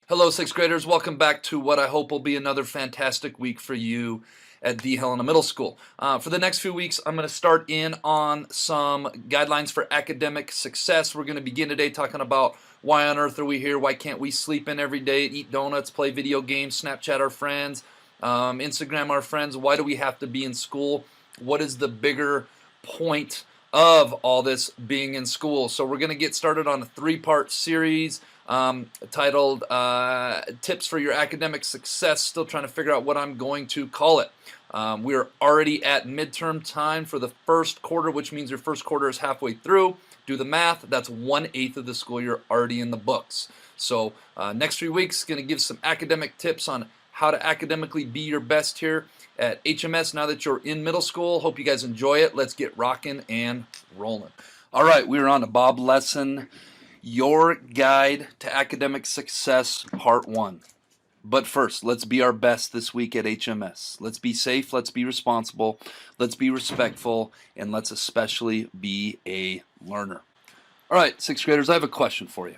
Hello, sixth graders. Welcome back to what I hope will be another fantastic week for you at D. Helena Middle School. For the next few weeks, I'm going to start in on some guidelines for academic success. We're going to begin today talking about why on earth are we here? Why can't we sleep in every day, eat donuts, play video games, Snapchat our friends, Instagram our friends? Why do we have to be in school? What is the bigger point of all this being in school? So we're going to get started on a three-part series titled Tips for Your Academic Success. Still trying to figure out what I'm going to call it. We are already at midterm time for the first quarter, which means your first quarter is halfway through. Do the math. That's 1/8 of the school year already in the books. So next 3 weeks, going to give some academic tips on how to academically be your best here at HMS now that you're in middle school. Hope you guys enjoy it. Let's get rocking and rolling. All right, we're on to Bob Lesson, Your Guide to Academic Success, Part 1. But first, let's be our best this week at HMS. Let's be safe, let's be responsible, let's be respectful, and let's especially be a learner. All right, sixth graders, I have a question for you.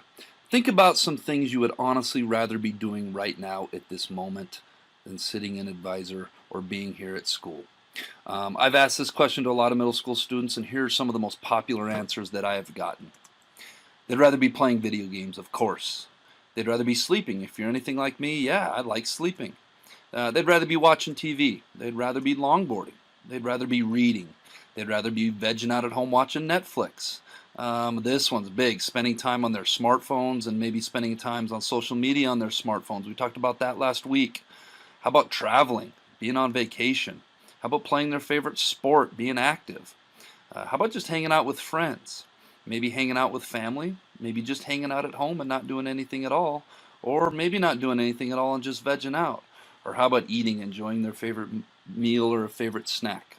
Think about some things you would honestly rather be doing right now at this moment than sitting in advisor or being here at school. I've asked this question to a lot of middle school students, and here are some of the most popular answers that I have gotten. They'd rather be playing video games, of course. They'd rather be sleeping. If you're anything like me, yeah, I like sleeping. They'd rather be watching TV. They'd rather be longboarding. They'd rather be reading. They'd rather be vegging out at home watching Netflix. This one's big, spending time on their smartphones and maybe spending time on social media on their smartphones. We talked about that last week. How about traveling, being on vacation? How about playing their favorite sport, being active? How about just hanging out with friends? Maybe hanging out with family, maybe just hanging out at home and not doing anything at all, or maybe not doing anything at all and just vegging out. Or how about eating, enjoying their favorite meal or a favorite snack?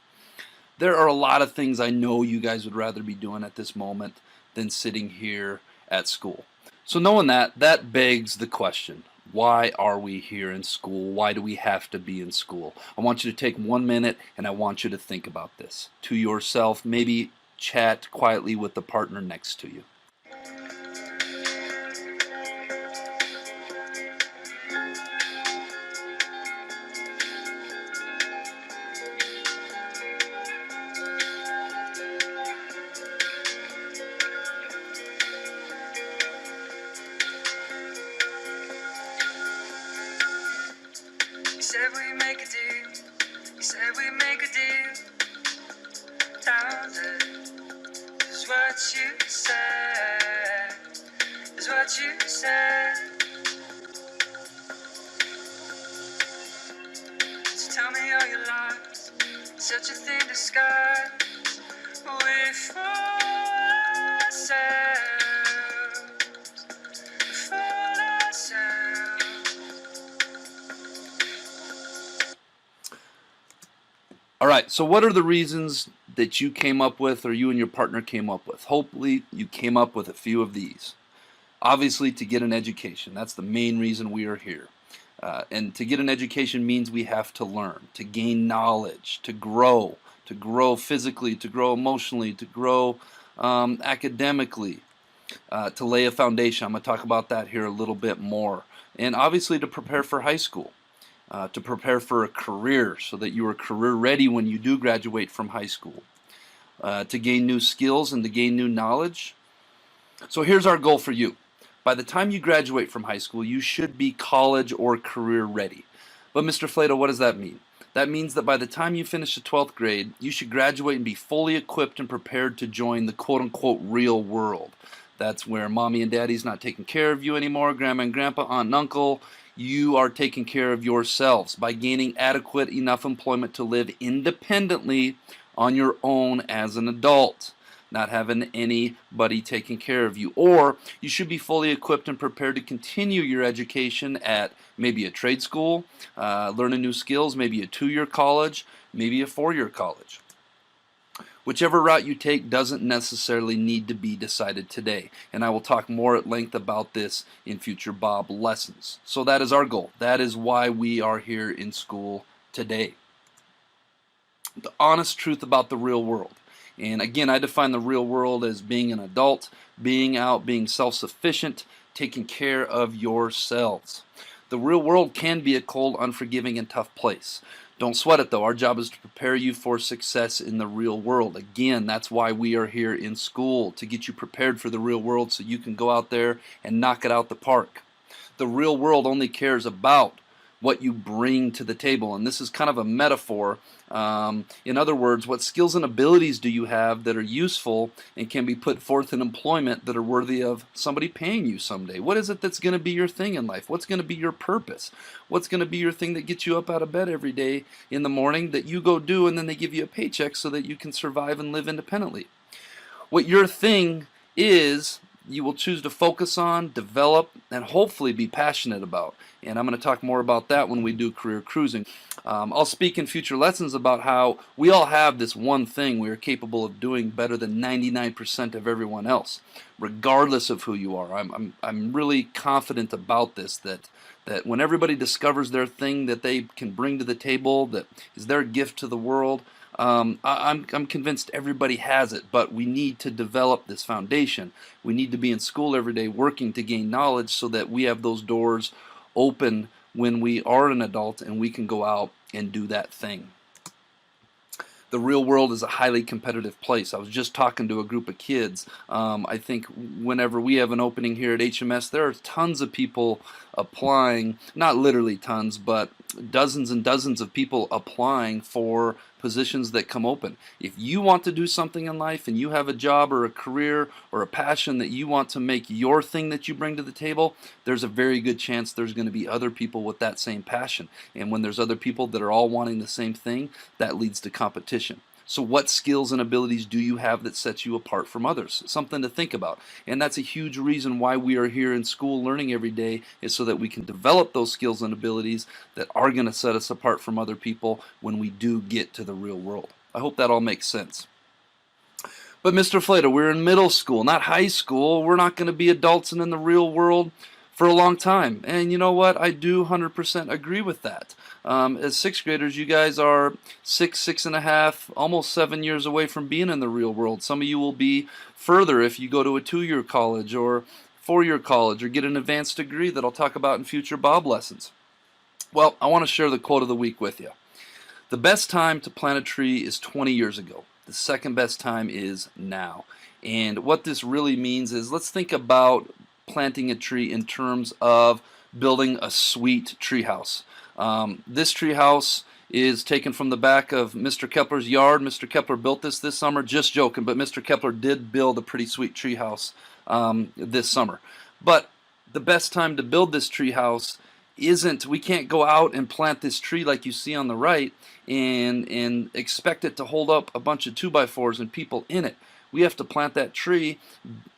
There are a lot of things I know you guys would rather be doing at this moment than sitting here at school. So knowing that begs the question, why are we here in school? Why do we have to be in school? I want you to take 1 minute and I want you to think about this to yourself, maybe chat quietly with the partner next to you. You said we make a deal. You said we make a deal. Is what you said. Is what you said. So tell me all your lies. Such a thin disguise. We fool ourselves. We fool ourselves. All right, so what are the reasons that you came up with or you and your partner came up with? Hopefully you came up with a few of these. Obviously, to get an education. That's the main reason we are here. And to get an education means we have to learn, to gain knowledge, to grow physically, to grow emotionally, to grow academically, to lay a foundation. I'm going to talk about that here a little bit more. And obviously to prepare for high school. To prepare for a career so that you are career ready when you do graduate from high school, to gain new skills and to gain new knowledge. So here's our goal for you. By the time you graduate from high school, you should be college or career ready. But Mr. Flato, what does that mean? That means that by the time you finish the 12th grade, you should graduate and be fully equipped and prepared to join the quote-unquote real world. That's where mommy and daddy's not taking care of you anymore, grandma and grandpa, aunt and uncle. You are taking care of yourselves by gaining adequate enough employment to live independently on your own as an adult, not having anybody taking care of you. Or you should be fully equipped and prepared to continue your education at maybe a trade school, learning new skills, maybe a 2-year college, maybe a 4-year college. Whichever route you take doesn't necessarily need to be decided today, and I will talk more at length about this in future Bob lessons. So that is our goal. That is why we are here in school today. The honest truth about the real world. And again, I define the real world as being an adult, being out, being self-sufficient, taking care of yourselves. The real world can be a cold, unforgiving, and tough place. Don't sweat it though. Our job is to prepare you for success in the real world. Again, that's why we are here in school, to get you prepared for the real world so you can go out there and knock it out the park. The real world only cares about what you bring to the table, and this is kind of a metaphor. In other words, what skills and abilities do you have that are useful and can be put forth in employment that are worthy of somebody paying you someday? What is it that's going to be your thing in life? What's going to be your purpose? What's going to be your thing that gets you up out of bed every day in the morning that you go do, and then they give you a paycheck so that you can survive and live independently? What your thing is, you will choose to focus on, develop, and hopefully be passionate about. And I'm going to talk more about that when we do career cruising. I'll speak in future lessons about how we all have this one thing we are capable of doing better than 99% of everyone else, regardless of who you are. I'm really confident about this, that when everybody discovers their thing that they can bring to the table, that is their gift to the world, I'm convinced everybody has it, but we need to develop this foundation. We need to be in school every day working to gain knowledge so that we have those doors open when we are an adult and we can go out and do that thing. The real world is a highly competitive place. I was just talking to a group of kids. I think whenever we have an opening here at HMS, there are tons of people applying, not literally tons, but dozens and dozens of people applying for positions that come open. If you want to do something in life and you have a job or a career or a passion that you want to make your thing that you bring to the table, there's a very good chance there's going to be other people with that same passion. And when there's other people that are all wanting the same thing, that leads to competition. So what skills and abilities do you have that sets you apart from others? Something to think about. And that's a huge reason why we are here in school learning every day, is so that we can develop those skills and abilities that are going to set us apart from other people when we do get to the real world. I hope that all makes sense. But Mr. Flater, we're in middle school, not high school. We're not going to be adults and in the real world for a long time. And you know what? I do 100% agree with that. As sixth graders, you guys are 6.5, almost 7 years away from being in the real world. Some of you will be further if you go to a 2-year college or 4-year college or get an advanced degree that I'll talk about in future Bob lessons. Well, I want to share the quote of the week with you. The best time to plant a tree is 20 years ago. The second best time is now. And what this really means is, let's think about planting a tree in terms of building a sweet tree house. This tree house is taken from the back of Mr. Kepler's yard. Mr. Kepler built this summer. Just joking, but Mr. Kepler did build a pretty sweet tree house this summer. But the best time to build this tree house isn't, we can't go out and plant this tree like you see on the right and expect it to hold up a bunch of 2x4s and people in it. We have to plant that tree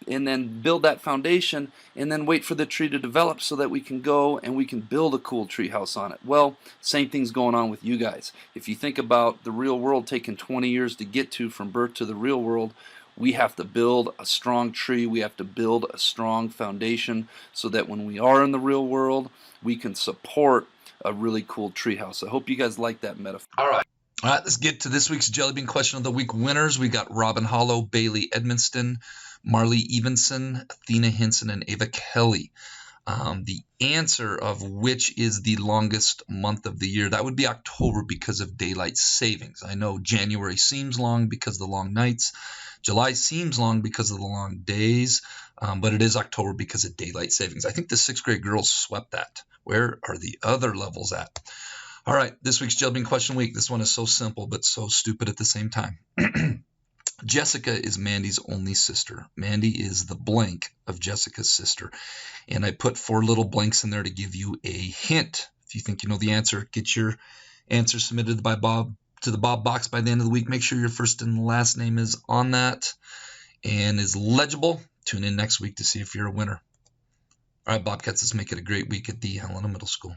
and then build that foundation and then wait for the tree to develop so that we can go and we can build a cool tree house on it. Well, same thing's going on with you guys. If you think about the real world taking 20 years to get to from birth to the real world, we have to build a strong tree. We have to build a strong foundation so that when we are in the real world, we can support a really cool tree house. I hope you guys like that metaphor. All right, let's get to this week's Jelly Bean Question of the Week winners. We got Robin Hollow, Bailey Edmonston, Marley Evenson, Athena Hinson, and Ava Kelly. The answer of which is the longest month of the year, that would be October because of daylight savings. I know January seems long because of the long nights. July seems long because of the long days, but it is October because of daylight savings. I think the 6th grade girls swept that. Where are the other levels at? All right, this week's Jelly Bean Question Week. This one is so simple but so stupid at the same time. Jessica is Mandy's only sister. Mandy is the blank of Jessica's sister. And I put 4 little blanks in there to give you a hint. If you think you know the answer, get your answer submitted by Bob to the Bob box by the end of the week. Make sure your first and last name is on that and is legible. Tune in next week to see if you're a winner. All right, Bobcats, let's make it a great week at the Helena Middle School.